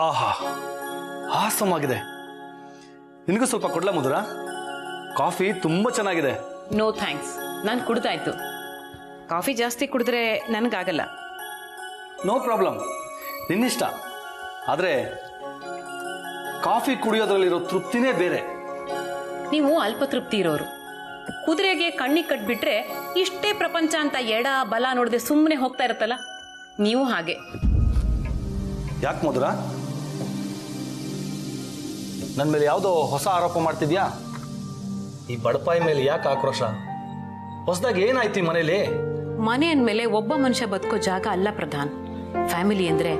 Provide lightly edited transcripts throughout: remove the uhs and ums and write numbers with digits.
ಆಹಾ, ಆಸಮಾಗಿದೆ. ನಿನಗೂ ಸ್ವಲ್ಪ ಕೊಡ್ಲಾ ಮಧುರ? ಕಾಫಿ ತುಂಬಾ ಚೆನ್ನಾಗಿದೆ. ನೋ ಥ್ಯಾಂಕ್ಸ್, ನಾನು ಕುಡ್ದಾಯ್ತು. ಕಾಫಿ ಜಾಸ್ತಿ ಕುಡಿದ್ರೆ ನನಗಾಗಲ್ಲ. No problem, ನಿನ್ನಿಷ್ಟ. ಆದರೆ ಕಾಫಿ ಕುಡಿಯೋದ್ರಲ್ಲಿರೋ ತೃಪ್ತಿನೇ ಬೇರೆ. ನೀವು ಅಲ್ಪ ತೃಪ್ತಿ ಇರೋರು. ಕುದುರೆಗೆ ಕಣ್ಣಿಗೆ ಕಟ್ಬಿಟ್ರೆ ಇಷ್ಟೇ ಪ್ರಪಂಚ ಅಂತ ಎಡ ಬಲ ನೋಡದೆ ಸುಮ್ಮನೆ ಹೋಗ್ತಾ ಇರುತ್ತಲ್ಲ, ನೀವು ಹಾಗೆ. ಯಾಕೆ ಮಧುರ, ನನ್ನ ಮೇಲೆ ಯಾವುದೋ ಹೊಸ ಆರೋಪ ಮಾಡ್ತಿದ್ಯಾ? ಈ ಬಡಪಾಯಿ ಮೇಲೆ ಯಾಕೆ ಆಕ್ರೋಶ? ಹೊಸದಾಗಿ ಏನಾಯ್ತು ಈ ಮನೇಲಿ? ಮನೆ ಅಂದಮೇಲೆ ಒಬ್ಬ ಮನುಷ್ಯ ಬದುಕೋ ಜಾಗ ಅಲ್ಲ ಪ್ರಧಾನ್. ಫ್ಯಾಮಿಲಿ ಅಂದ್ರೆ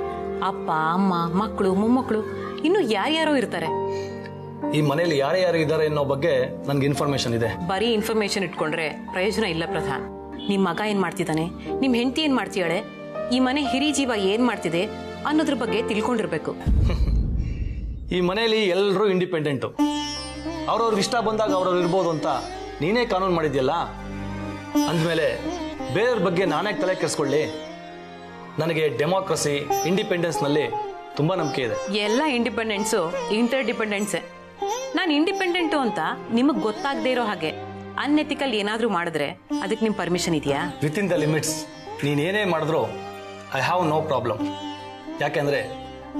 ಅಪ್ಪ ಅಮ್ಮ ಮಕ್ಕಳು ಮೊಮ್ಮಕ್ಕಳು ಇನ್ನು ಯಾರ್ಯಾರೋ ಇರ್ತಾರೆ. ಈ ಮನೇಲಿ ಯಾರ್ಯಾರು ಇದ್ದಾರೆ ಅನ್ನೋ ಬಗ್ಗೆ ನನ್ಗೆ ಇನ್ಫಾರ್ಮೇಶನ್ ಇದೆ. ಬರೀ ಇನ್ಫಾರ್ಮೇಶನ್ ಇಟ್ಕೊಂಡ್ರೆ ಪ್ರಯೋಜನ ಇಲ್ಲ ಪ್ರಧಾನ್. ನಿಮ್ ಮಗ ಏನ್ ಮಾಡ್ತಿದ್ದಾನೆ, ನಿಮ್ ಹೆಂಡತಿ ಏನ್ ಮಾಡ್ತೀಯಾಳೆ, ಈ ಮನೆ ಹಿರಿ ಜೀವ ಏನ್ ಮಾಡ್ತಿದೆ ಅನ್ನೋದ್ರ ಬಗ್ಗೆ ತಿಳ್ಕೊಂಡಿರ್ಬೇಕು. ಈ ಮನೆಯಲ್ಲಿ ಎಲ್ಲರೂ ಇಂಡಿಪೆಂಡೆಂಟು. ಅವ್ರವ್ರಿಗೆ ಇಷ್ಟ ಬಂದಾಗ ಅವ್ರವ್ರು ಇರ್ಬೋದು ಅಂತ ನೀನೇ ಕಾನೂನು ಮಾಡಿದ್ಯಲ್ಲ. ಅಂದಮೇಲೆ ಬೇರೆಯವ್ರ ಬಗ್ಗೆ ನಾನೇ ತಲೆ ಕೆಡಿಸ್ಕೊಳ್ಳಿ? ನನಗೆ ಡೆಮೋಕ್ರಸಿ, ಇಂಡಿಪೆಂಡೆನ್ಸ್ನಲ್ಲಿ ತುಂಬ ನಂಬಿಕೆ ಇದೆ. ಎಲ್ಲ ಇಂಡಿಪೆಂಡೆನ್ಸು ಇಂಟರ್ ಡಿಪೆಂಡೆನ್ಸೇ. ನಾನು ಇಂಡಿಪೆಂಡೆಂಟು ಅಂತ ನಿಮಗೆ ಗೊತ್ತಾಗದೇ ಇರೋ ಹಾಗೆ ಅನ್ಎಥಿಕಲ್ ಏನಾದರೂ ಮಾಡಿದ್ರೆ ಅದಕ್ಕೆ ನಿಮ್ಮ ಪರ್ಮಿಷನ್ ಇದೆಯಾ? ವಿತ್ ಇನ್ ದ ಲಿಮಿಟ್ಸ್ ನೀನೇನೇ ಮಾಡಿದ್ರು ಐ ಹ್ಯಾವ್ ನೋ ಪ್ರಾಬ್ಲಮ್. ಯಾಕೆಂದರೆ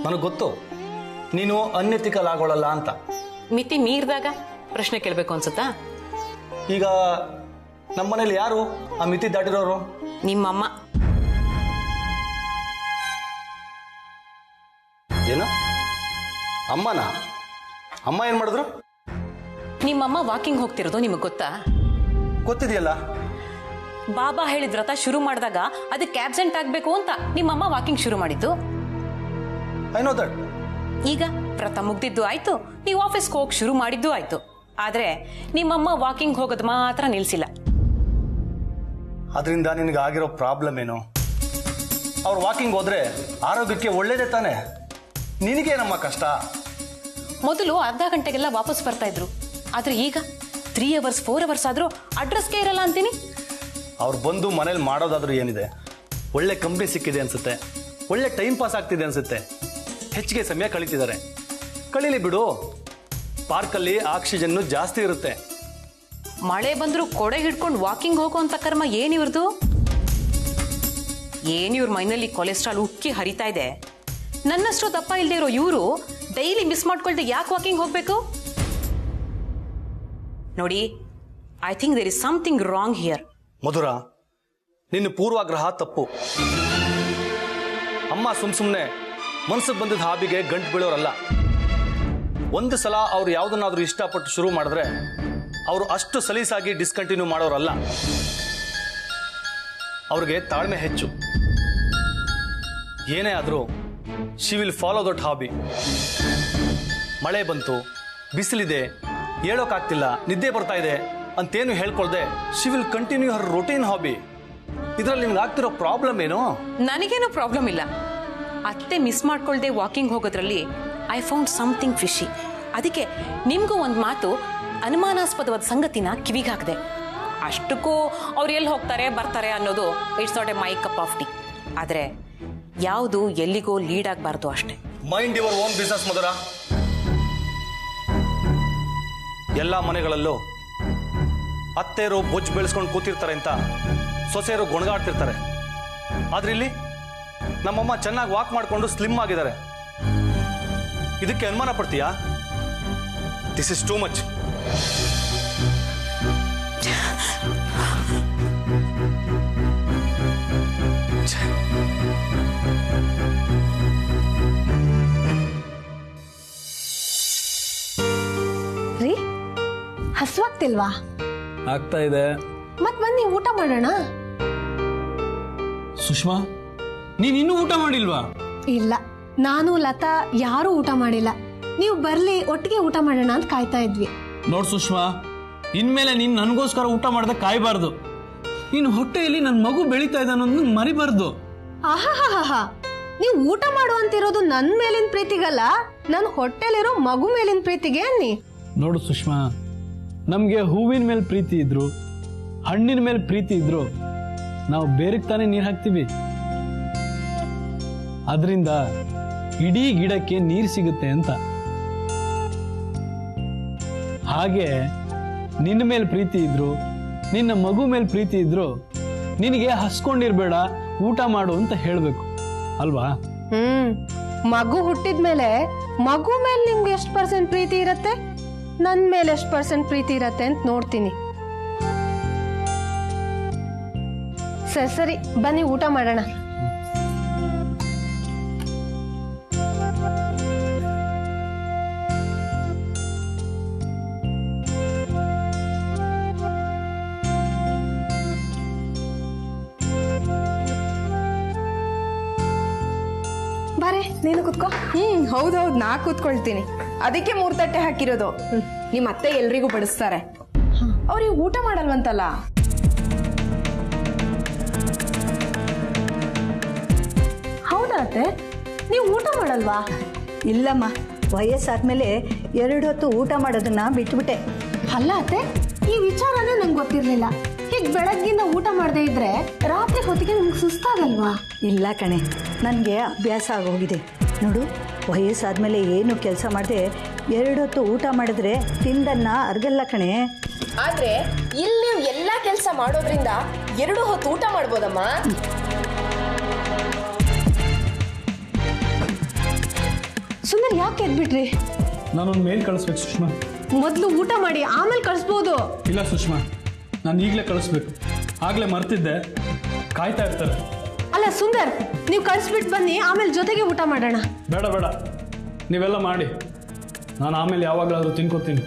ನನಗೆ ಗೊತ್ತು ನೀನು ಅನ್ಎಥಿಕಲ್ ಆಗೋಳಲ್ಲ ಅಂತ. ಮಿತಿ ಮೀರಿದಾಗ ಪ್ರಶ್ನೆ ಕೇಳಬೇಕು ಅನ್ಸುತ್ತಾ? ಈಗ ನಮ್ಮನೇಲಿ ಯಾರು ಆ ಮಿತಿ ದಾಟಿರೋರು? ನಿಮ್ಮಮ್ಮ. ಏನು ಅಮ್ಮನ? ಅಮ್ಮ ಏನು ಮಾಡಿದ್ರು? ನಿಮ್ಮಮ್ಮ ವಾಕಿಂಗ್ ಹೋಗ್ತಿರೋದು ನಿಮಗೆ ಗೊತ್ತಾ? ಗೊತ್ತಿದೆಯಲ್ಲ. ಬಾಬಾ ಹೇಳಿದ ವ್ರತ ಶುರು ಮಾಡಿದಾಗ ಅದಕ್ಕೆ ಆಬ್ಸೆಂಟ್ ಆಗಬೇಕು ಅಂತ ನಿಮ್ಮಮ್ಮ ವಾಕಿಂಗ್ ಶುರು ಮಾಡಿದ್ದು. I know that. ಈಗ ವ್ರತ ಮುಗ್ದಿದ್ದು ಆಯ್ತು, ನೀವು ಆಫೀಸ್ಗೆ ಹೋಗಿ ಶುರು ಮಾಡಿದ್ದು ಆಯ್ತು. ಆದ್ರೆ ನಿಮ್ಮಮ್ಮ ವಾಕಿಂಗ್ ಹೋಗೋದು ಮಾತ್ರ ನಿಲ್ಸಿಲ್ಲ. ಅದರಿಂದ ನಿನಗೆ ಆಗಿರೋ ಪ್ರಾಬ್ಲಮ್ ಏನು? ಅವ್ರು ವಾಕಿಂಗ್ ಹೋದ್ರೆ ಆರೋಗ್ಯಕ್ಕೆ ಒಳ್ಳೇದೇ ತಾನೆ. ನಿನಗೆ ನಮ್ಮ ಕಷ್ಟ. ಮೊದಲು ಅರ್ಧ ಗಂಟೆಗೆಲ್ಲ ವಾಪಸ್ ಬರ್ತಾ ಇದ್ರು, ಆದ್ರೆ ಈಗ 3 hours 4 hours ಆದ್ರೂ ಅಡ್ರೆಸ್ಗೆ ಇರಲ್ಲ ಅಂತೀನಿ. ಅವ್ರು ಬಂದು ಮನೇಲಿ ಮಾಡೋದಾದ್ರೂ ಏನಿದೆ? ಒಳ್ಳೆ ಕಂಪ್ನಿ ಸಿಕ್ಕಿದೆ ಅನ್ಸುತ್ತೆ, ಒಳ್ಳೆ ಟೈಮ್ ಪಾಸ್ ಆಗ್ತಿದೆ ಅನ್ಸುತ್ತೆ, ಹೆಚ್ಚಿಗೆ ಸಮಯ ಕಳೀತಿದ್ದಾರೆ. ಕಳೀಲಿ ಬಿಡು. ಪಾರ್ಕಲ್ಲಿ ಆಕ್ಸಿಜನ್ನು ಜಾಸ್ತಿ ಇರುತ್ತೆ. ಮಳೆ ಬಂದ್ರು ಕೊಡೆ ಹಿಡ್ಕೊಂಡು ವಾಕಿಂಗ್ ಹೋಗುವಂತ ಕರ್ಮ ಏನಿವ್ರದು? ಏನಿವ್ರ ಮೈನಲ್ಲಿ ಕೊಲೆಸ್ಟ್ರಾಲ್ ಉಕ್ಕಿ ಹರಿತಾ ಇದೆ. ನನ್ನಷ್ಟು ದಪ್ಪ ಇಲ್ಲದೆ ಇರೋ ಇವರು ಡೈಲಿ ಮಿಸ್ ಮಾಡ್ಕೊಳ್ದೆ ಯಾಕೆ ವಾಕಿಂಗ್ ಹೋಗ್ಬೇಕು? ನೋಡಿ, I think there is something wrong here. Madhura, ನಿನ್ನ ಪೂರ್ವಾಗ್ರಹ ತಪ್ಪು. ಅಮ್ಮ ಸುಮ್ಮನೆ ಮನ್ಸಿಗೆ ಬಂದಿದ್ದ ಹಾಬಿಗೆ ಗಂಟು ಬೀಳೋರಲ್ಲ. ಒಂದು ಸಲ ಅವ್ರು ಯಾವುದನ್ನಾದ್ರೂ ಇಷ್ಟಪಟ್ಟು ಶುರು ಮಾಡಿದ್ರೆ ಅವರು ಅಷ್ಟು ಸಲೀಸಾಗಿ ಡಿಸ್ಕಂಟಿನ್ಯೂ ಮಾಡೋರಲ್ಲ. ಅವ್ರಿಗೆ ತಾಳ್ಮೆ ಹೆಚ್ಚು. ಏನೇ ಆದರೂ she will follow that hobby. ಮಳೆ ಬಂತು, ಬಿಸಿಲಿದೆ, ಹೇಳೋಕ್ಕಾಗ್ತಿಲ್ಲ, ನಿದ್ದೆ ಬರ್ತಾ ಇದೆ ಅಂತೇನು ಹೇಳ್ಕೊಳ್ದೆ she will continue her routine hobby. ಇದರಲ್ಲಿ ನಿಮ್ಗೆ ಆಗ್ತಿರೋ ಪ್ರಾಬ್ಲಮ್ ಏನು? ನನಗೇನು ಪ್ರಾಬ್ಲಮ್ ಇಲ್ಲ. ಅತ್ತೆ ಮಿಸ್ ಮಾಡ್ಕೊಳ್ದೆ ವಾಕಿಂಗ್ ಹೋಗೋದ್ರಲ್ಲಿ ಐ ಫೌಂಡ್ ಸಮಥಿಂಗ್ ಫಿಶಿ. ಅದಕ್ಕೆ ನಿಮ್ಗೂ ಒಂದು ಮಾತು ಅನುಮಾನಾಸ್ಪದವಾದ ಸಂಗತಿನ ಕಿವಿಗೆ ಹಾಕಿದೆ. ಅಷ್ಟಕ್ಕೂ ಅವ್ರು ಎಲ್ಲಿ ಹೋಗ್ತಾರೆ ಬರ್ತಾರೆ ಅನ್ನೋದು it's not A my cup of tea. ಆದರೆ ಯಾವುದು ಎಲ್ಲಿಗೋ ಲೀಡ್ ಆಗಬಾರ್ದು ಅಷ್ಟೇ. ಮೈಂಡ್ ಯುವರ್ ಓನ್ ಬಿಸ್ನೆಸ್ ಮಧುರ. ಎಲ್ಲ ಮನೆಗಳಲ್ಲೂ ಅತ್ತೆಯರು ಬೊಜ್ಜು ಬೆಳೆಸ್ಕೊಂಡು ಕೂತಿರ್ತಾರೆ ಅಂತ ಸೊಸೆಯರು ಗೊಣಗಾಡ್ತಿರ್ತಾರೆ. ಆದ್ರೆ ಇಲ್ಲಿ ನಮ್ಮಮ್ಮ ಚೆನ್ನಾಗಿ ವಾಕ್ ಮಾಡಿಕೊಂಡು ಸ್ಲಿಮ್ ಆಗಿದ್ದಾರೆ. ಇದಕ್ಕೆ ಅನುಮಾನ ಪಡ್ತೀಯಾ? This is too much. ರೀ, ಹಸ್ವಾಗ್ತಿಲ್ವಾ? ಆಗ್ತಾ ಇದೆ. ಮತ್ ಬನ್ನಿ ಊಟ ಮಾಡೋಣ. ಸುಷ್ಮಾ, ನೀನ್ ಇನ್ನೂ ಊಟ ಮಾಡಿಲ್ವಾ? ಇಲ್ಲ, ನಾನು ಲತಾ ಯಾರು ಊಟ ಮಾಡಿಲ್ಲ. ನೀವು ಬರ್ಲಿ ಒಟ್ಟಿಗೆ ಊಟ ಮಾಡೋಣ ಅಂತ ಕಾಯ್ತಾ ಇದ್ವಿ. ನೋಡ್ ಸುಷ್ಮಾ, ಇನ್ಮೇಲೆ ನೀನ್ ನನಗೋಸ್ಕರ ಊಟ ಮಾಡ್ದೆ ಕಾಯ್ಬಾರ್ದು. ನೀನ್ ಹೊಟ್ಟೆಯಲ್ಲಿ ನನ್ ಮಗು ಬೆಳೀತಾ ಇದೆ ಅನ್ನೋದನ್ನ ಮರಿಬಾರ್ದು. ಆಹಾ, ನೀವು ಊಟ ಮಾಡುವಂತಿರೋದು ನನ್ ಮೇಲಿನ ಪ್ರೀತಿಗಲ್ಲ, ನನ್ ಹೊಟ್ಟೆಲಿರೋ ಮಗು ಮೇಲಿನ ಪ್ರೀತಿಗೆ ಅನ್ನಿ. ನೋಡು ಸುಷ್ಮಾ, ನಮ್ಗೆ ಹೂವಿನ ಮೇಲೆ ಪ್ರೀತಿ ಇದ್ರು, ಹಣ್ಣಿನ ಮೇಲೆ ಪ್ರೀತಿ ಇದ್ರು ನಾವು ಬೇರೆಗ್ ತಾನೇ ನೀರ್ ಹಾಕ್ತಿವಿ. ಅದರಿಂದ ಇಡೀ ಗಿಡಕ್ಕೆ ನೀರು ಸಿಗುತ್ತೆ ಅಂತ. ಹಾಗೆ ನಿನ್ನ ಮೇಲೆ ಪ್ರೀತಿ ಇದ್ರು, ನಿನ್ನ ಮಗು ಮೇಲೆ ಪ್ರೀತಿ ಇದ್ರು, ನಿನಗೆ ಹಸ್ಕೊಂಡಿರ್ಬೇಡ, ಊಟ ಮಾಡು ಅಂತ ಹೇಳಬೇಕು ಅಲ್ವಾ? ಮಗು ಹುಟ್ಟಿದ್ಮೇಲೆ ಮಗು ಮೇಲೆ ನಿಮ್ಗೆ ಎಷ್ಟು % ಪ್ರೀತಿ ಇರತ್ತೆ, ನನ್ನ ಮೇಲೆ ಎಷ್ಟು % ಪ್ರೀತಿ ಇರತ್ತೆ ಅಂತ ನೋಡ್ತೀನಿ. ಸರಿ ಬನ್ನಿ ಊಟ ಮಾಡೋಣ. ಬಾರೆ ನೀನು ಕುತ್ಕೋ. ಹೌದೌದು, ನಾ ಕೂತ್ಕೊಳ್ತೀನಿ. ಅದಕ್ಕೆ 3 ತಟ್ಟೆ ಹಾಕಿರೋದು. ನಿಮ್ಮ ಅತ್ತೆ ಎಲ್ರಿಗೂ ಬಡಿಸ್ತಾರೆ. ಅವ್ರಿಗೆ ಊಟ ಮಾಡಲ್ವಂತಲ್ಲ. ಹೌದಾ ಅತ್ತೆ, ನೀವು ಊಟ ಮಾಡಲ್ವಾ? ಇಲ್ಲಮ್ಮ, ವಯಸ್ಸಾದ್ಮೇಲೆ 2 ಹೊತ್ತು ಊಟ ಮಾಡೋದನ್ನ ಬಿಟ್ಬಿಟ್ಟೆ. ಅಲ್ಲ ಅತ್ತೆ, ಈ ವಿಚಾರನೇ ನಂಗೆ ಗೊತ್ತಿರ್ಲಿಲ್ಲ. ಹೀಗೆ ಬೆಳಗ್ಗಿಂದ ಊಟ ಮಾಡದೇ ಇದ್ರೆ ರಾತ್ರಿ ಹೊತ್ತಿಗೆ ನಿಮ್ಗೆ ಸುಸ್ತಾಗಲ್ವಾ? ಇಲ್ಲ ಕಣೆ, ನನಗೆ ಅಭ್ಯಾಸ ಆಗೋಗಿದೆ. ನೋಡು, ವಯಸ್ಸಾದ್ಮೇಲೆ ಏನು ಕೆಲಸ ಮಾಡದೆ 2 ಹೊತ್ತು ಊಟ ಮಾಡಿದ್ರೆ ತಿಂದನ್ನ ಅರ್ಗಲ್ಲ ಕಣೆ. ಆದ್ರೆ ಇಲ್ಲಿ ನೀವು ಎಲ್ಲಾ ಕೆಲಸ ಮಾಡೋದ್ರಿಂದ 2 ಹೊತ್ತು ಊಟ ಮಾಡ್ಬೋದಮ್ಮ. ಸುಂದರ್ ಯಾಕೆ ಎದ್ಬಿಟ್ರಿ? ನಾನೊಂದು ಮೇಲ್ ಕಳಿಸ್ಬೇಕು ಸುಷ್ಮಾ. ಮೊದಲು ಊಟ ಮಾಡಿ ಆಮೇಲೆ ಕಳಿಸ್ಬೋದು. ಇಲ್ಲ ಸುಷ್ಮಾ, ನಾನು ಈಗಲೇ ಕಳಿಸ್ಬೇಕು. ಆಗಲೇ ಮರ್ತಿದ್ದೆ, ಕಾಯ್ತಾ ಇರ್ತಾರೆ. ಅಲ್ಲ ಸುಂದರ್, ನೀವು ಕಳಿಸ್ಬಿಟ್ಟು ಬನ್ನಿ, ಆಮೇಲೆ ಜೊತೆಗೆ ಊಟ ಮಾಡೋಣ. ಬೇಡ ಬೇಡ, ನೀವೆಲ್ಲ ಮಾಡಿ, ನಾನು ಆಮೇಲೆ ಯಾವಾಗಲಾದರೂ ತಿನ್ಕೋತೀನಿ.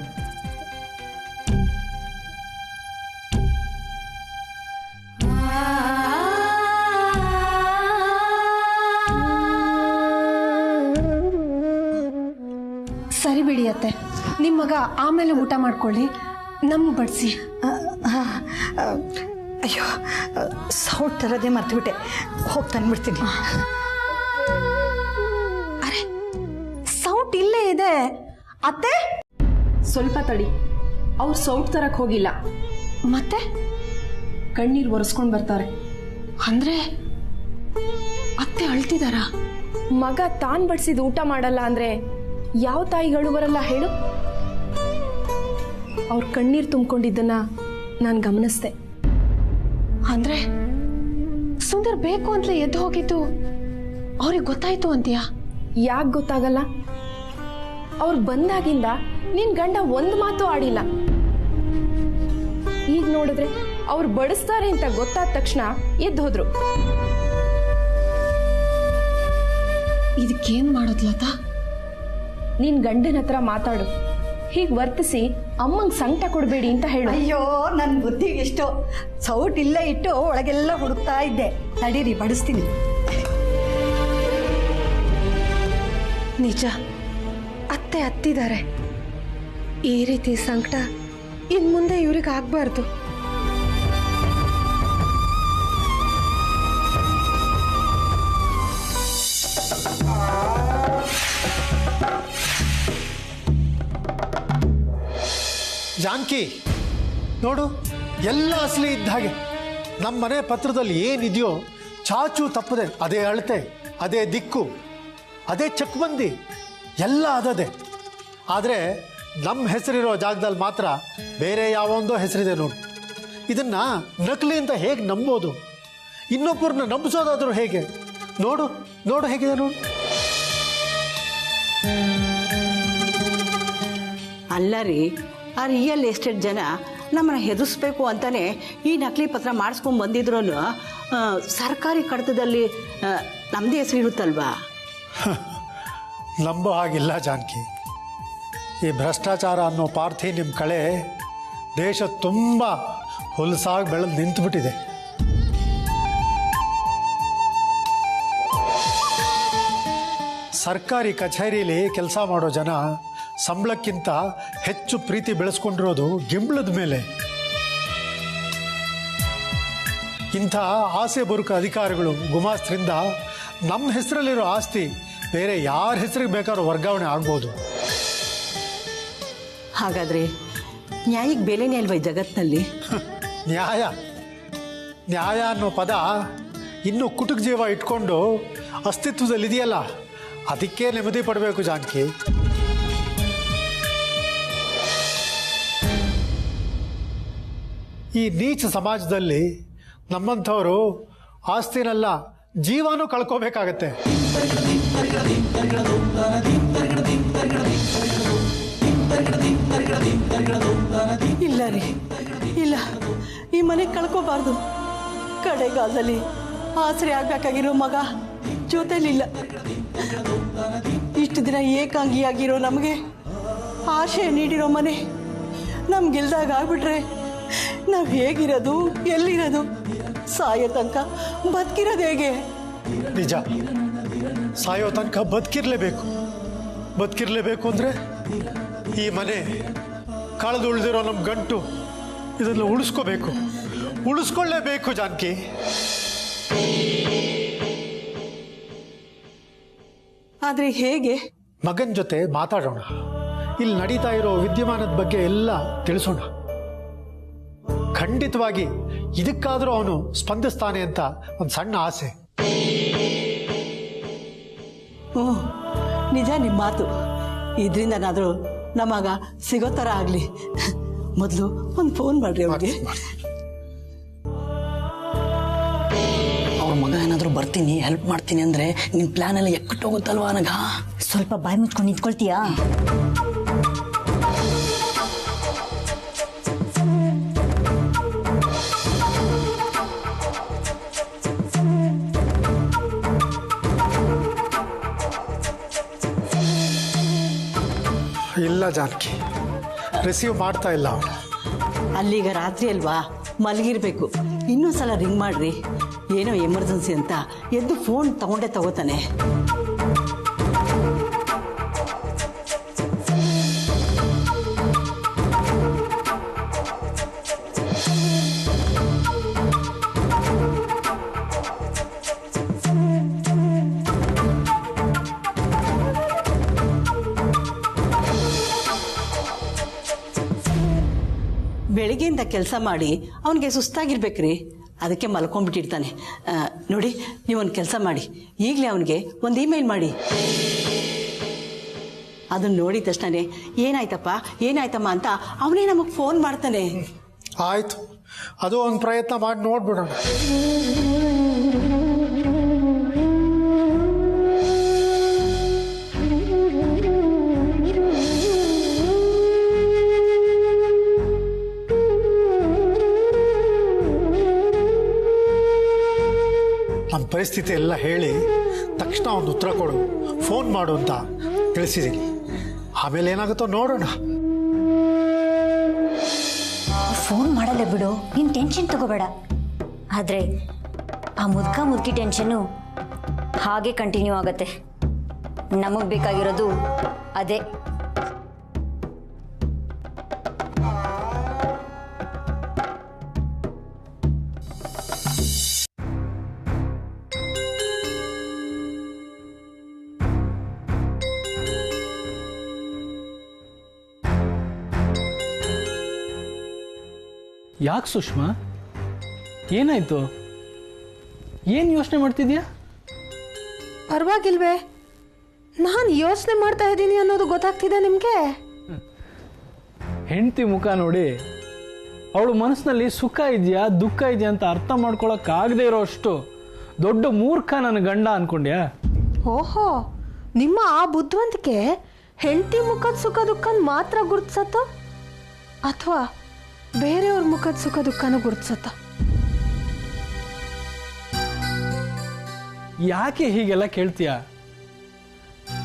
ಸರಿ ಬಿಡಿ ಅತ್ತೆ, ನಿಮ್ಮ ಮಗ ಆಮೇಲೆ ಊಟ ಮಾಡ್ಕೊಳ್ಳಿ, ನಮ್ಗೆ ಬಡಿಸಿ. ಅಯ್ಯೋ, ಸೌಟ್ ತರದೇ ಮರ್ತ್ಬಿಟ್ಟೆ. ಹೋಗಿ ತಂದ್ಬಿಡ್ತೀನಿ. ಅರೆ, ಸೌಟ್ ಇಲ್ಲೇ ಇದೆ ಅತ್ತೆ. ಸ್ವಲ್ಪ ತಡಿ, ಅವ್ರು ಸೌಟ್ ತರಕ್ ಹೋಗಿಲ್ಲ, ಮತ್ತೆ ಕಣ್ಣೀರ್ ಒರೆಸ್ಕೊಂಡ್ ಬರ್ತಾರೆ. ಅಂದ್ರೆ ಅತ್ತೆ ಅಳ್ತಿದಾರ? ಮಗ ತಾನ್ ಬಡಿಸಿದ ಊಟ ಮಾಡಲ್ಲ ಅಂದ್ರೆ ಯಾವ ತಾಯಿಗಳು ಬರಲ್ಲ ಹೇಳು? ಅವ್ರ ಕಣ್ಣೀರ್ ತುಂಬಿಕೊಂಡಿದ್ದನ್ನ ನಾನು ಗಮನಿಸ್ದೆ. ಅಂದ್ರೆ ಸುಂದರ್ ಬೇಕು ಅಂತಲೇ ಎದ್ದು ಹೋಗಿದ್ದು ಅವ್ರಿಗೆ ಗೊತ್ತಾಯ್ತು ಅಂತೀಯಾ? ಯಾಕೆ ಗೊತ್ತಾಗಲ್ಲ? ಅವ್ರು ಬಂದಾಗಿಂದ ನಿನ್ ಗಂಡ ಒಂದ್ ಮಾತು ಆಡಿಲ್ಲ. ಈಗ ನೋಡಿದ್ರೆ ಅವ್ರು ಬಡಿಸ್ತಾರೆ ಅಂತ ಗೊತ್ತಾದ ತಕ್ಷಣ ಎದ್ದು ಹೋದ್ರು. ಇದಕ್ಕೇನ್ ಮಾಡೋದ್ ಲತಾ? ನಿನ್ ಗಂಡನ ಹತ್ರ ಮಾತಾಡು, ಹೀಗೆ ವರ್ತಿಸಿ ಅಮ್ಮಂಗೆ ಸಂಕಟ ಕೊಡಬೇಡಿ ಅಂತ ಹೇಳು. ಅಯ್ಯೋ, ನನ್ನ ಬುದ್ಧಿಗೆ ಇಷ್ಟು. ಸೌಟ್ ಇಲ್ಲೇ ಇಟ್ಟು ಒಳಗೆಲ್ಲ ಹುಡುಕ್ತಾ ಇದ್ದೆ. ನಡೀರಿ, ಬಡಿಸ್ತೀನಿ. ನಿಜ, ಅತ್ತೆ ಹತ್ತಿದ್ದಾರೆ. ಈ ರೀತಿ ಸಂಕಟ ಇನ್ ಮುಂದೆ ಇವ್ರಿಗೆ ಆಗ್ಬಾರ್ದು. ಜಾನಕಿ, ನೋಡು, ಎಲ್ಲ ಅಸಲಿ ಇದ್ದ ಹಾಗೆ. ನಮ್ಮ ಮನೆ ಪತ್ರದಲ್ಲಿ ಏನಿದೆಯೋ ಚಾಚು ತಪ್ಪದೆ ಅದೇ ಅಳತೆ, ಅದೇ ದಿಕ್ಕು, ಅದೇ ಚಕ್ಬಂದಿ ಎಲ್ಲ ಅದದೆ. ಆದರೆ ನಮ್ಮ ಹೆಸರಿರೋ ಜಾಗದಲ್ಲಿ ಮಾತ್ರ ಬೇರೆ ಯಾವೊಂದೋ ಹೆಸರಿದೆ ನೋಡು. ಇದನ್ನು ನಕಲಿ ಅಂತ ಹೇಗೆ ನಂಬೋದು? ಇನ್ನೊಬ್ಬರನ್ನ ನಂಬಿಸೋದಾದರೂ ಹೇಗೆ? ನೋಡು ನೋಡು ಹೇಗಿದೆ ನೋಡು. ಅಲ್ಲ ರೀ, ಆ ರಿಯಲ್ ಎಸ್ಟೇಟ್ ಜನ ನಮ್ಮನ್ನ ಹೆದರ್ಸ್ಬೇಕು ಅಂತಾನೆ ಈ ನಕಲಿ ಪತ್ರ ಮಾಡಿಸ್ಕೊಂಡು ಬಂದಿದ್ರು. ಸರ್ಕಾರಿ ಕಡತದಲ್ಲಿ ನಮ್ಮದೇ ಹೆಸರು ಇರುತ್ತಲ್ವಾ? ನಂಬೋ ಹಾಗಿಲ್ಲ ಜಾನಕಿ. ಈ ಭ್ರಷ್ಟಾಚಾರ ಅನ್ನೋ ಪಾರ್ಥಿ ನಿಮ್ಮ ಕಳೆ ದೇಶ ತುಂಬ ಹುಲ್ಸಾಗಿ ಬೆಳೆದು ನಿಂತುಬಿಟ್ಟಿದೆ. ಸರ್ಕಾರಿ ಕಚೇರಿಯಲ್ಲಿ ಕೆಲಸ ಮಾಡೋ ಜನ ಸಂಬಳಕ್ಕಿಂತ ಹೆಚ್ಚು ಪ್ರೀತಿ ಬೆಳೆಸ್ಕೊಂಡಿರೋದು ಗಿಂಬಳದ ಮೇಲೆ. ಇಂಥ ಆಸೆ ಬರುಕ ಅಧಿಕಾರಿಗಳು ಗುಮಾಸ್ತರಿಂದ ನಮ್ಮ ಹೆಸರಲ್ಲಿರೋ ಆಸ್ತಿ ಬೇರೆ ಯಾರ ಹೆಸರಿಗೆ ಬೇಕಾದ್ರೂ ವರ್ಗಾವಣೆ ಆಗ್ಬೋದು. ಹಾಗಾದರೆ ನ್ಯಾಯಕ್ಕೆ ಬೆಲೆನೇ ಅಲ್ವ ಈ ಜಗತ್ತಿನಲ್ಲಿ? ನ್ಯಾಯ ನ್ಯಾಯ ಅನ್ನೋ ಪದ ಇನ್ನೂ ಕುಟುಕ ಜೀವ ಇಟ್ಕೊಂಡು ಅಸ್ತಿತ್ವದಲ್ಲಿದೆಯಲ್ಲ, ಅದಕ್ಕೆ ನೆಮ್ಮದಿ ಪಡಬೇಕು ಜಾನಕಿ. ಈ ನೀಚ ಸಮಾಜದಲ್ಲಿ ನಮ್ಮಂಥವರು ಆಸ್ತಿನೆಲ್ಲ ಜೀವನೂ ಕಳ್ಕೋಬೇಕಾಗತ್ತೆ. ಇಲ್ಲ ರೀ, ಇಲ್ಲ, ಈ ಮನೆ ಕಳ್ಕೋಬಾರ್ದು. ಕಡೆಗಾಲದಲ್ಲಿ ಆಸರೆ ಆಗ್ಬೇಕಾಗಿರೋ ಮಗ ಜೊತೆಲಿಲ್ಲ. ಇಷ್ಟು ದಿನ ಏಕಾಂಗಿಯಾಗಿರೋ ನಮಗೆ ಆಶೆ ನೀಡಿರೋ ಮನೆ ನಮ್ಗಿಲ್ದಾಗ ಆಗ್ಬಿಟ್ರೆ ನಾವು ಹೇಗಿರೋದು, ಎಲ್ಲಿರೋದು, ಸಾಯೋ ತನಕ ಬದುಕಿರೋದು ಹೇಗೆ? ನಿಜ, ಸಾಯೋ ತನಕ ಬದುಕಿರ್ಲೇಬೇಕು ಅಂದರೆ ಈ ಮನೆ ಕಳೆದು ಉಳಿದಿರೋ ನಮ್ಮ ಗಂಟು ಇದನ್ನು ಉಳಿಸ್ಕೊಳ್ಳೇಬೇಕು ಜಾನಕಿ. ಆದರೆ ಹೇಗೆ? ಮಗನ ಜೊತೆ ಮಾತಾಡೋಣ, ಇಲ್ಲಿ ನಡೀತಾ ಇರೋ ವಿದ್ಯಮಾನದ ಬಗ್ಗೆ ಎಲ್ಲ ತಿಳಿಸೋಣ. ಖಂಡಿತವಾಗಿ ಇದಕ್ಕಾದರೂ ಅವನು ಸ್ಪಂದಿಸ್ತಾನೆ ಅಂತ ಒಂದು ಸಣ್ಣ ಆಸೆ. ಹ್ಞೂ, ನಿಜ ನಿಮ್ಮ ಮಾತು. ಇದರಿಂದನಾದರೂ ನಮಗ ಸಿಗೋ ಥರ ಆಗಲಿ. ಮೊದಲು ಒಂದು ಫೋನ್ ಮಾಡ್ರಿ ಅವ್ರಿಗೆ. ಅವ್ರ ಮಗ ಏನಾದರೂ ಬರ್ತೀನಿ ಹೆಲ್ಪ್ ಮಾಡ್ತೀನಿ ಅಂದರೆ ನಿನ್ನ ಪ್ಲ್ಯಾನ್ ಎಲ್ಲ ಎಕ್ಕಟ್ಟೋಗುತ್ತಲ್ವ ನನಗ? ಸ್ವಲ್ಪ ಬಾಯಿ ಮುಚ್ಕೊಂಡು ನಿಂತ್ಕೊಳ್ತೀಯಾ? ಇಲ್ಲ ಜಾನಕಿ, ರಿಸೀವ್ ಮಾಡ್ತಾ ಇಲ್ಲ ಅವನು. ಅಲ್ಲಿಗ ರಾತ್ರಿ ಅಲ್ವಾ, ಮಲಗಿರ್ಬೇಕು. ಇನ್ನೊಂದ್ಸಲ ರಿಂಗ್ ಮಾಡ್ರಿ. ಏನೋ ಎಮರ್ಜೆನ್ಸಿ ಅಂತ ಎದ್ದು ಫೋನ್ ತಗೋತಾನೆ. ಬೆಳಿಗ್ಗೆಯಿಂದ ಕೆಲಸ ಮಾಡಿ ಅವನಿಗೆ ಸುಸ್ತಾಗಿರ್ಬೇಕ್ರಿ, ಅದಕ್ಕೆ ಮಲ್ಕೊಂಡ್ಬಿಟ್ಟಿರ್ತಾನೆ. ನೋಡಿ, ನೀವೊಂದು ಕೆಲಸ ಮಾಡಿ, ಈಗಲೇ ಅವನಿಗೆ ಒಂದು ಇಮೇಲ್ ಮಾಡಿ. ಅದನ್ನು ನೋಡಿದ ತಕ್ಷಣ ಏನಾಯ್ತಮ್ಮ ಅಂತ ಅವನೇ ನಮಗೆ ಫೋನ್ ಮಾಡ್ತಾನೆ. ಆಯ್ತು, ಅದು ಒಂದು ಪ್ರಯತ್ನ ಮಾಡಿ ನೋಡ್ಬಿಡೋಣ. ನಮ್ಮ ಪರಿಸ್ಥಿತಿ ಎಲ್ಲ ಹೇಳಿ ತಕ್ಷಣ ಒಂದು ಉತ್ತರ ಕೊಡು, ಫೋನ್ ಮಾಡು ಅಂತ ತಿಳಿಸಿದ್ದೀನಿ. ಆಮೇಲೆ ಏನಾಗುತ್ತೋ ನೋಡೋಣ. ಫೋನ್ ಮಾಡಲ್ಲ ಬಿಡು, ನೀನು ಟೆನ್ಷನ್ ತಗೋಬೇಡ. ಆದರೆ ಆ ಮುದುಕಿ ಟೆನ್ಷನ್ನು ಹಾಗೆ ಕಂಟಿನ್ಯೂ ಆಗತ್ತೆ. ನಮಗೆ ಬೇಕಾಗಿರೋದು ಅದೇ. ಯಾಕೆ ಸುಷ್ಮಾ, ಏನಾಯ್ತು? ಏನು ಯೋಚನೆ ಮಾಡ್ತಿದ್ಯಾ? ಪರವಾಗಿಲ್ವೇ, ನಾನು ಯೋಚನೆ ಮಾಡ್ತಾ ಇದ್ದೀನಿ ಅನ್ನೋದು ಗೊತ್ತಾಗ್ತಿದೆ ನಿಮಗೆ? ಹೆಂಡತಿ ಮುಖ ನೋಡಿ ಅವಳು ಮನಸ್ಸಿನಲ್ಲಿ ಸುಖ ಇದೆಯಾ ದುಃಖ ಇದೆಯಾ ಅಂತ ಅರ್ಥ ಮಾಡ್ಕೊಳಕ್ಕಾಗದೇ ಇರೋ ಅಷ್ಟು ದೊಡ್ಡ ಮೂರ್ಖ ನನ್ನ ಗಂಡ ಅನ್ಕೊಂಡ್ಯಾ? ಓಹೋ, ನಿಮ್ಮ ಆ ಬುದ್ಧಿವಂತಿಕೆ ಹೆಂಡತಿ ಮುಖದ ಸುಖ ದುಃಖ ಮಾತ್ರ ಗುರುತಿಸತ್ತೋ ಅಥವಾ ಬೇರೆಯವ್ರ ಮುಖದ ಸುಖ ದುಃಖನೂ ಗುರುತಿಸತ್ತ? ಯಾಕೆ ಹೀಗೆಲ್ಲ ಕೇಳ್ತೀಯ?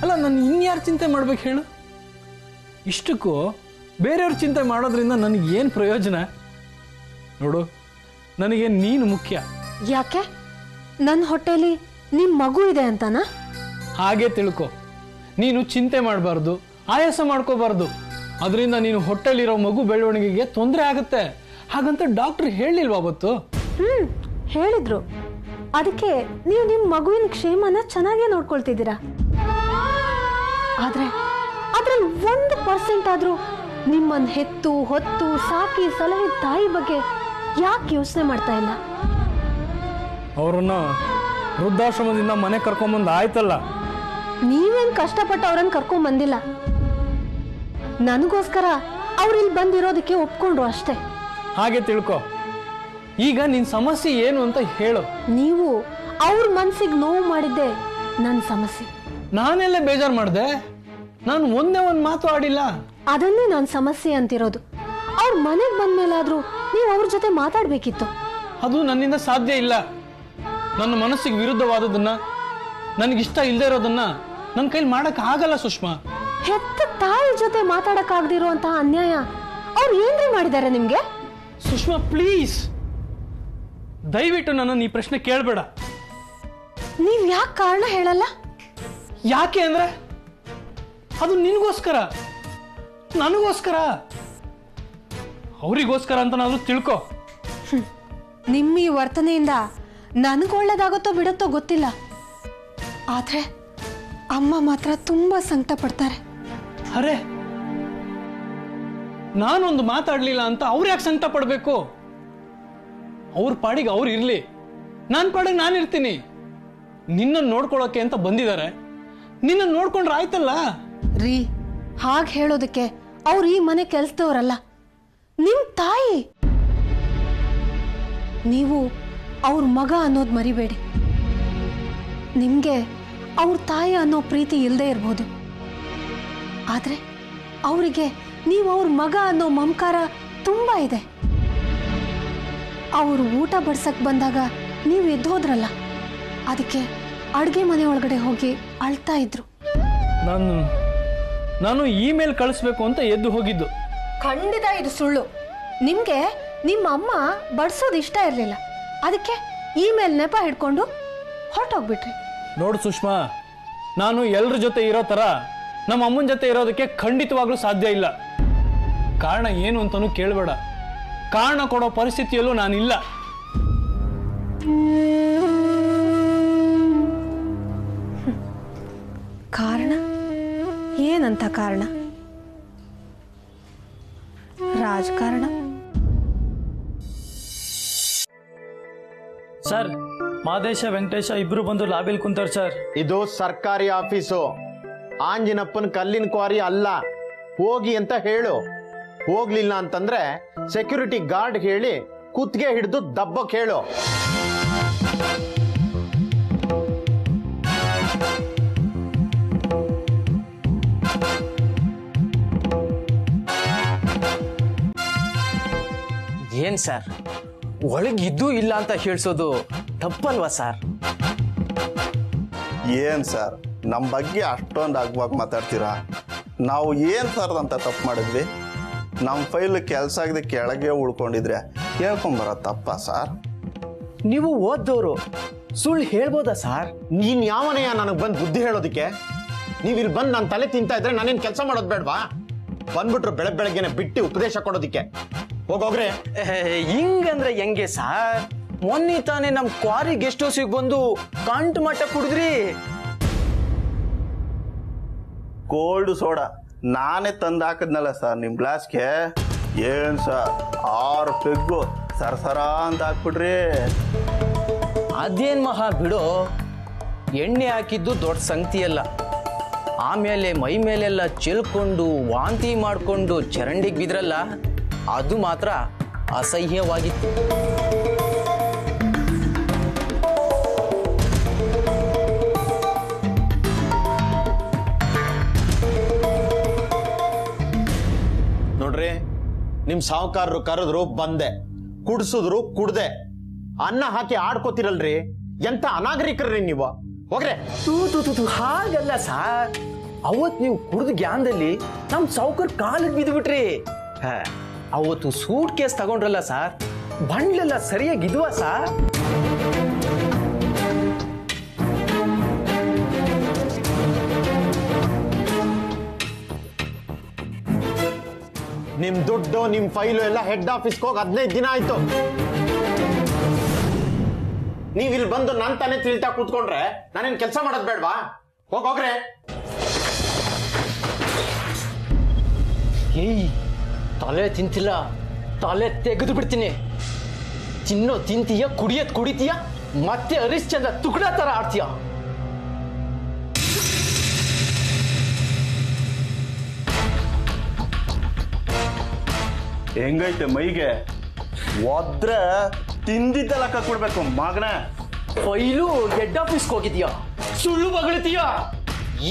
ಅಲ್ಲ, ನಾನು ಇನ್ಯಾರು ಚಿಂತೆ ಮಾಡ್ಬೇಕು ಹೇಳು? ಇಷ್ಟಕ್ಕೂ ಬೇರೆಯವ್ರ ಚಿಂತೆ ಮಾಡೋದ್ರಿಂದ ನನಗೇನು ಪ್ರಯೋಜನ? ನೋಡು, ನನಗೆ ನೀನು ಮುಖ್ಯ. ಯಾಕೆ? ನನ್ನ ಹೊಟ್ಟೆಲಿ ನಿಮ್ಮ ಮಗು ಇದೆ ಅಂತನಾ? ಹಾಗೆ ತಿಳ್ಕೊ. ನೀನು ಚಿಂತೆ ಮಾಡಬಾರ್ದು, ಆಯಾಸ ಮಾಡ್ಕೋಬಾರ್ದು. ಅದರಿಂದ ನೀನು ಹೊಟ್ಟೆಲಿರೋ ಮಗು ಬೆಳವಣಿಗೆಗೆ ತೊಂದರೆ ಆಗುತ್ತೆ. ಹಾಗಂತ ಡಾಕ್ಟರ್ ಹೇಳಿಲ್ವಾ ಅವತ್ತು? ಹೇಳಿದ್ರು. ಅದಕ್ಕೆ ನೀವು ನಿಮ್ಮ ಮಗುವಿನ ಕ್ಷೇಮನ ಚೆನ್ನಾಗೇ ನೋಡ್ಕೊಳ್ತಿದ್ದೀರಾ. ಆದ್ರೆ ಅದ್ರಲ್ಲಿ 1% ಆದ್ರೂ ನಿಮ್ಮನ್ನ ಹೆತ್ತು ಹೊತ್ತು ಸಾಕಿ ಸಲಹೆ ತಾಯಿ ಬಗ್ಗೆ ಯಾಕೆ ಯೋಚನೆ ಮಾಡ್ತಾ ಇಲ್ಲ? ಅವ್ರನ್ನ ವೃದ್ಧಾಶ್ರಮದಿಂದ ಮನೆ ಕರ್ಕೊಂಬಂದು ಆಯ್ತಲ್ಲ, ನೀವೇನ್ ಕಷ್ಟಪಟ್ಟು ಅವ್ರನ್ನ ಕರ್ಕೊಂಡ್ ಬಂದಿಲ್ಲ. ನನಗೋಸ್ಕರ ಅವ್ರು ಇಲ್ಲಿ ಬಂದಿರೋದಕ್ಕೆ ಒಪ್ಕೊಂಡ್ರು ಅಷ್ಟೇ. ಹಾಗೆ ತಿಳ್ಕೊ. ಈಗ ನಿನ್ ಸಮಸ್ಯೆ ಏನು ಅಂತ ಹೇಳು. ನೀವು ಅವ್ರ ಮನ್ಸಿಗೆ ನೋವು ಮಾಡಿದ್ದೆ ನನ್ನ ಸಮಸ್ಯೆ. ನಾನೆಲ್ಲ ಬೇಜಾರು ಮಾಡಿದೆ? ನಾನು ಒಂದೇ ಒಂದು ಮಾತು ಆಡಿಲ್ಲ. ಅದನ್ನೇ ನನ್ನ ಸಮಸ್ಯೆ ಅಂತಿರೋದು. ಅವ್ರ ಮನೆಗೆ ಬಂದ್ಮೇಲಾದ್ರೂ ನೀವು ಅವ್ರ ಜೊತೆ ಮಾತಾಡ್ಬೇಕಿತ್ತು. ಅದು ನನ್ನಿಂದ ಸಾಧ್ಯ ಇಲ್ಲ. ನನ್ನ ಮನಸ್ಸಿಗೆ ವಿರುದ್ಧವಾದದನ್ನ, ನನಗಿಷ್ಟ ಇಲ್ಲದೆ ಇರೋದನ್ನ ನನ್ನ ಕೈಲಿ ಮಾಡಕ್ ಆಗಲ್ಲ ಸುಷ್ಮಾ. ಹೆತ್ತ ತಾಯಿ ಜೊತೆ ಮಾತಾಡಕ್ಕಾಗದಿರುವಂತಹ ಅನ್ಯಾಯ ಅವ್ರು ಏನ್ರಿ ಮಾಡಿದ್ದಾರೆ ನಿಮ್ಗೆ? ಸುಷ್ಮಾ ಪ್ಲೀಸ್, ದಯವಿಟ್ಟು ನನ್ನನ್ನು ಈ ಪ್ರಶ್ನೆ ಕೇಳಬೇಡ. ನೀವ್ ಯಾಕೆ ಕಾರಣ ಹೇಳಲ್ಲ? ಯಾಕೆ ಅಂದ್ರೆ ಅದು ನಿನಗೋಸ್ಕರ, ನನಗೋಸ್ಕರ, ಅವರಿಗೋಸ್ಕರ ಅಂತ ನಾವು ತಿಳ್ಕೊ. ನಿಮ್ಮ ಈ ವರ್ತನೆಯಿಂದ ನನಗೊಳ್ಳೇದಾಗುತ್ತೋ ಬಿಡುತ್ತೋ ಗೊತ್ತಿಲ್ಲ, ಆದ್ರೆ ಅಮ್ಮ ಮಾತ್ರ ತುಂಬಾ ಸಂಕಟ ಪಡ್ತಾರೆ. ಅರೆ, ನಾನೊಂದು ಮಾತಾಡ್ಲಿಲ್ಲ ಅಂತ ಅವ್ರು ಯಾಕೆ ಸಂಕಟ ಪಡ್ಬೇಕು? ಅವ್ರ ಪಾಡಿಗೆ ಅವ್ರು ಇರ್ಲಿ, ನನ್ನ ಪಾಡಿಗೆ ನಾನು ಇರ್ತೀನಿ. ನಿನ್ನನ್ನು ನೋಡ್ಕೊಳ್ಳೋಕೆ ಅಂತ ಬಂದಿದ್ದಾರೆ, ನಿನ್ನನ್ನು ನೋಡ್ಕೊಂಡ್ರೆ ಆಯ್ತಲ್ಲ. ರೀ, ಹಾಗೆ ಹೇಳೋದಕ್ಕೆ ಅವ್ರು ಈ ಮನೆ ಕೆಲ್ಸದವ್ರಲ್ಲ, ನಿಮ್ ತಾಯಿ. ನೀವು ಅವ್ರ ಮಗ ಅನ್ನೋದು ಮರಿಬೇಡಿ. ನಿಮ್ಗೆ ಅವ್ರ ತಾಯಿ ಅನ್ನೋ ಪ್ರೀತಿ ಇಲ್ಲದೆ ಇರ್ಬೋದು, ಆದ್ರೆ ಅವರಿಗೆ ನೀವು ಅವ್ರ ಮಗ ಅನ್ನೋ ಮಮಕಾರ ತುಂಬಾ ಇದೆ. ಅವರು ಊಟ ಬಡ್ಸಕ್ ಬಂದಾಗ ನೀವು ಎದ್ದೋದ್ರಲ್ಲ, ಅದಕ್ಕೆ ಅಡ್ಗೆ ಮನೆ ಒಳಗಡೆ ಹೋಗಿ ಅಳ್ತಾ ಇದ್ರು. ನಾನು ಇಮೇಲ್ ಕಳಿಸ್ಬೇಕು ಅಂತ ಎದ್ದು ಹೋಗಿದ್ದು. ಖಂಡಿತ ಇದು ಸುಳ್ಳು. ನಿಮ್ಗೆ ನಿಮ್ಮ ಅಮ್ಮ ಬಡ್ಸೋದು ಇಷ್ಟ ಇರ್ಲಿಲ್ಲ, ಅದಕ್ಕೆ ಇಮೇಲ್ ನೆಪ ಹಿಡ್ಕೊಂಡು ಹೊರಟೋಗ್ಬಿಟ್ರಿ. ನೋಡು ಸುಷ್ಮಾ, ನಾನು ಎಲ್ರ ಜೊತೆ ಇರೋ ತರ ನಮ್ಮ ಅಮ್ಮನ ಜೊತೆ ಇರೋದಕ್ಕೆ ಖಂಡಿತವಾಗ್ಲೂ ಸಾಧ್ಯ ಇಲ್ಲ. ಕಾರಣ ಏನು ಅಂತಾನು ಕೇಳಬೇಡ. ಕಾರಣ ಕೊಡೋ ಪರಿಸ್ಥಿತಿಯಲ್ಲೂ ನಾನಿಲ್ಲ. ಕಾರಣ ಏನಂತ? ಕಾರಣ ರಾಜಕಾರಣ. ಸರ್, ಮಾದೇಶ ವೆಂಕಟೇಶ ಇಬ್ರು ಬಂದು ಲಾಬಿಲ್ ಕುಂತಾರ ಸರ್. ಇದು ಸರ್ಕಾರಿ ಆಫೀಸು, ಆಂಜಿನಪ್ಪನ ಕಲ್ಲಿನ ಕ್ವಾರಿ ಅಲ್ಲ. ಹೋಗಿ ಅಂತ ಹೇಳು. ಹೋಗ್ಲಿಲ್ಲ ಅಂತಂದ್ರೆ ಸೆಕ್ಯೂರಿಟಿ ಗಾರ್ಡ್ ಹೇಳಿ ಕುತ್ತಿಗೆ ಹಿಡಿದು ದಬ್ಬಕ್ ಹೇಳು. ಏನ್ ಸರ್, ಒಳಗಿದ್ದು ಇಲ್ಲ ಅಂತ ಹೇಳ್ಸೋದು ತಪ್ಪಲ್ವಾ ಸರ್? ಏನ್ ಸರ್, ನಮ್ಮ ಬಗ್ಗೆ ಅಷ್ಟೊಂದು ಅಗ್ವಾಗಿ ಮಾತಾಡ್ತೀರಾ? ನಾವು ಏನ್ ಸರ್ ಅಂತ ತಪ್ಪು ಮಾಡಿದ್ವಿ? ನಮ್ಮ ಫೈಲ್ ಕೆಲಸ ಆಗದೆ ಕೆಳಗೆ ಉಳ್ಕೊಂಡಿದ್ರೆ ಹೇಳ್ಕೊಂಬರ ತಪ್ಪ ಸರ್? ನೀವು ಓದ್ದವರು ಸುಳ್ಳು ಹೇಳ್ಬೋದಾ ಸರ್? ನೀನ್ ಯಾವನೆಯ ನನಗೆ ಬಂದು ಬುದ್ಧಿ ಹೇಳೋದಿಕ್ಕೆ? ನೀವ್ ಇಲ್ಲಿ ಬಂದು ನಾನು ತಲೆ ತಿಂತಾ ಇದ್ರೆ ನಾನೇನ್ ಕೆಲಸ ಮಾಡೋದು ಬೇಡವಾ? ಬಂದ್ಬಿಟ್ರು ಬೆಳಗ್ಗೆನೆ ಬಿಟ್ಟು ಉಪದೇಶ ಕೊಡೋದಿಕ್ಕೆ. ಹೋಗೋಗ್ರೆ. ಹಿಂಗಂದ್ರೆ ಹೆಂಗೆ ಸರ್? ಮೊನ್ನೆ ತಾನೇ ನಮ್ ಕ್ವಾರಿ ಗೆಸ್ಟ್ ಹೌಸಿಗೆ ಬಂದು ಕಂಟು ಮಟ್ಟ ಕುಡಿದ್ರಿ. ಕೋಲ್ಡ್ ಸೋಡಾ ನಾನೇ ತಂದು ಹಾಕಿದ್ನಲ್ಲ ಸರ್ ನಿಮ್ ಗ್ಲಾಸ್ಗೆ. ಏನ್ ಸರ್ 6 ಪೆಗ್ಗು ಸರಸರ ಅಂತ ಹಾಕ್ಬಿಡ್ರಿ. ಅದೇನ್ ಮಹಾ ಬಿಡು, ಎಣ್ಣೆ ಹಾಕಿದ್ದು ದೊಡ್ಡ ಸಂಗತಿ ಅಲ್ಲ. ಆಮೇಲೆ ಮೈ ಮೇಲೆಲ್ಲ ಚೆಲ್ಕೊಂಡು ವಾಂತಿ ಮಾಡ್ಕೊಂಡು ಚರಂಡಿಗೆ ಬಿದ್ರಲ್ಲ, ಅದು ಮಾತ್ರ ಅಸಹ್ಯವಾಗಿತ್ತು. ನೋಡ್ರಿ, ನಿಮ್ ಸಾಹುಕಾರರು ಕರೆದ್ರು ಬಂದೆ, ಕುಡ್ಸಿದ್ರು ಕುಡ್ದೆ, ಅನ್ನ ಹಾಕಿ ಆಡ್ಕೋತಿರಲ್ರಿ. ಎಂತ ಅನಾಗರಿಕರ್ರಿ ನೀವು. ಹೋಗ್ರೆ. ಹಾಗಲ್ಲ ಸಾರ್, ಅವತ್ ನೀವು ಕುಡ್ದ ಗ್ಯಾನ್ದಲ್ಲಿ ನಮ್ ಸಾವುಕರ್ ಕಾಲಿಗೆ ಬಿದ್ದುಬಿಟ್ರಿ. ಅವತ್ತು ಸೂಟ್ ಕೇಸ್ ತಗೊಂಡ್ರಲ್ಲ ಸಾರ್, ಬಂಡ್ಲೆಲ್ಲ ಸರಿಯಾಗಿದ್ವಾ ಸಾರ್? ನಿಮ್ ದುಡ್ಡು ನಿಮ್ ಫೈಲು ಎಲ್ಲ ಹೆಡ್ ಆಫೀಸ್ಗೆ ಹೋಗಿ 15 ದಿನ ಆಯ್ತು. ನೀವ್ ಇಲ್ಲಿ ಬಂದು ನನ್ ತಾನೇ ತಿಳಿತಾ ಕೂತ್ಕೊಂಡ್ರೆ ನಾನೇನ್ ಕೆಲಸ ಮಾಡೋದ್ ಬೇಡ್ವಾ? ಹೋಗ್ರೆ. ಏಯ್, ತಲೆ ತಿಂತಿಲ್ಲ, ತಲೆ ತೆಗೆದು ಬಿಡ್ತೀನಿ. ತಿನ್ನೋ ತಿಂತೀಯ, ಕುಡಿಯೋದ್ ಕುಡಿತೀಯ, ಮತ್ತೆ ಹರಿಶ್ಚಂದ್ರ ತುಕಡ ತರ ಆಡ್ತೀಯ. ಹೆಂಗೈತೆ ಮೈಗೆ ಒದ್ರೆ ತಿಂದಿದ್ದೆಲ್ಲ ಕಕ್ಬಿಡ್ಬೇಕು ಮಗನ. ಫೈಲು ಹೆಡ್ ಆಫೀಸ್ಗೆ ಹೋಗಿದ್ಯಾ? ಸುಳ್ಳು ಬಗಳ್ತೀಯ?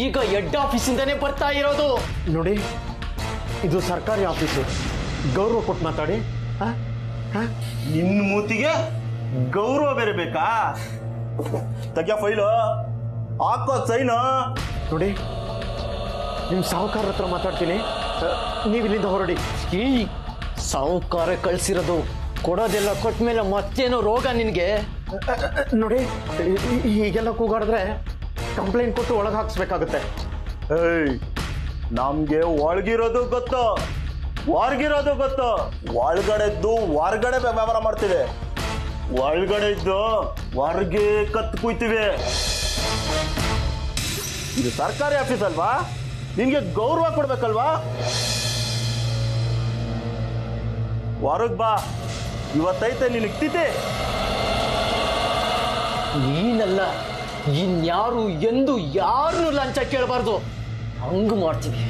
ಈಗ ಹೆಡ್ ಆಫೀಸಿಂದಾನೇ ಬರ್ತಾ ಇರೋದು. ನೋಡಿ, ಇದು ಸರ್ಕಾರಿ ಆಫೀಸು, ಗೌರವ ಕೊಟ್ಟು ಮಾತಾಡಿ. ನಿನ್ನ ಮೂತಿಗೆ ಗೌರವ ಬೇರೆ ಬೇಕಾ? ತೆಗ್ಯ ಫೈಲು, ಹಾಕೋ ಸೈನು. ನೋಡಿ, ನಿಮ್ಮ ಸಾಹುಕಾರ ಹತ್ರ ಮಾತಾಡ್ತೀನಿ, ನೀವು ಇಲ್ಲಿಂದ ಹೊರಡಿ. ಈ ಸಾಹುಕಾರ ಕಳ್ಸಿರೋದು, ಕೊಡೋದೆಲ್ಲ ಕೊಟ್ಮೇಲೆ ಮತ್ತೇನೋ ರೋಗ ನಿನ್ಗೆ? ನೋಡಿ, ಹೀಗೆಲ್ಲ ಕೂಗಾಡಿದ್ರೆ ಕಂಪ್ಲೇಂಟ್ ಕೊಟ್ಟು ಒಳಗೆ ಹಾಕ್ಸ್ಬೇಕಾಗುತ್ತೆ. ಏಯ್, ನಮ್ಗೆ ಒಳಗಿರೋದು ಗೊತ್ತು, ಹೊರ್ಗಿರೋದು ಗೊತ್ತು. ಒಳಗಡೆದ್ದು ಹೊರ್ಗಡೆ ವ್ಯವಹಾರ ಮಾಡ್ತೀವಿ, ಒಳಗಡೆ ಇದ್ದು ಹೊರ್ಗೆ ಕತ್ತು ಕುಯ್ತೀವಿ. ಇದು ಸರ್ಕಾರಿ ಆಫೀಸ್ ಅಲ್ವಾ? ನಿನ್ಗೆ ಗೌರವ ಕೊಡ್ಬೇಕಲ್ವಾ? ಹೊರಗ್ ಬಾ, ಇವತ್ತೈತೆ ನಿನಗೆ ತಿಥಿ. ನೀನಲ್ಲ ಇನ್ಯಾರು ಎಂದು ಯಾರನ್ನು ಲಂಚ ಕೇಳಬಾರ್ದು, ಹಂಗ್ ಮಾಡ್ತೀವಿ.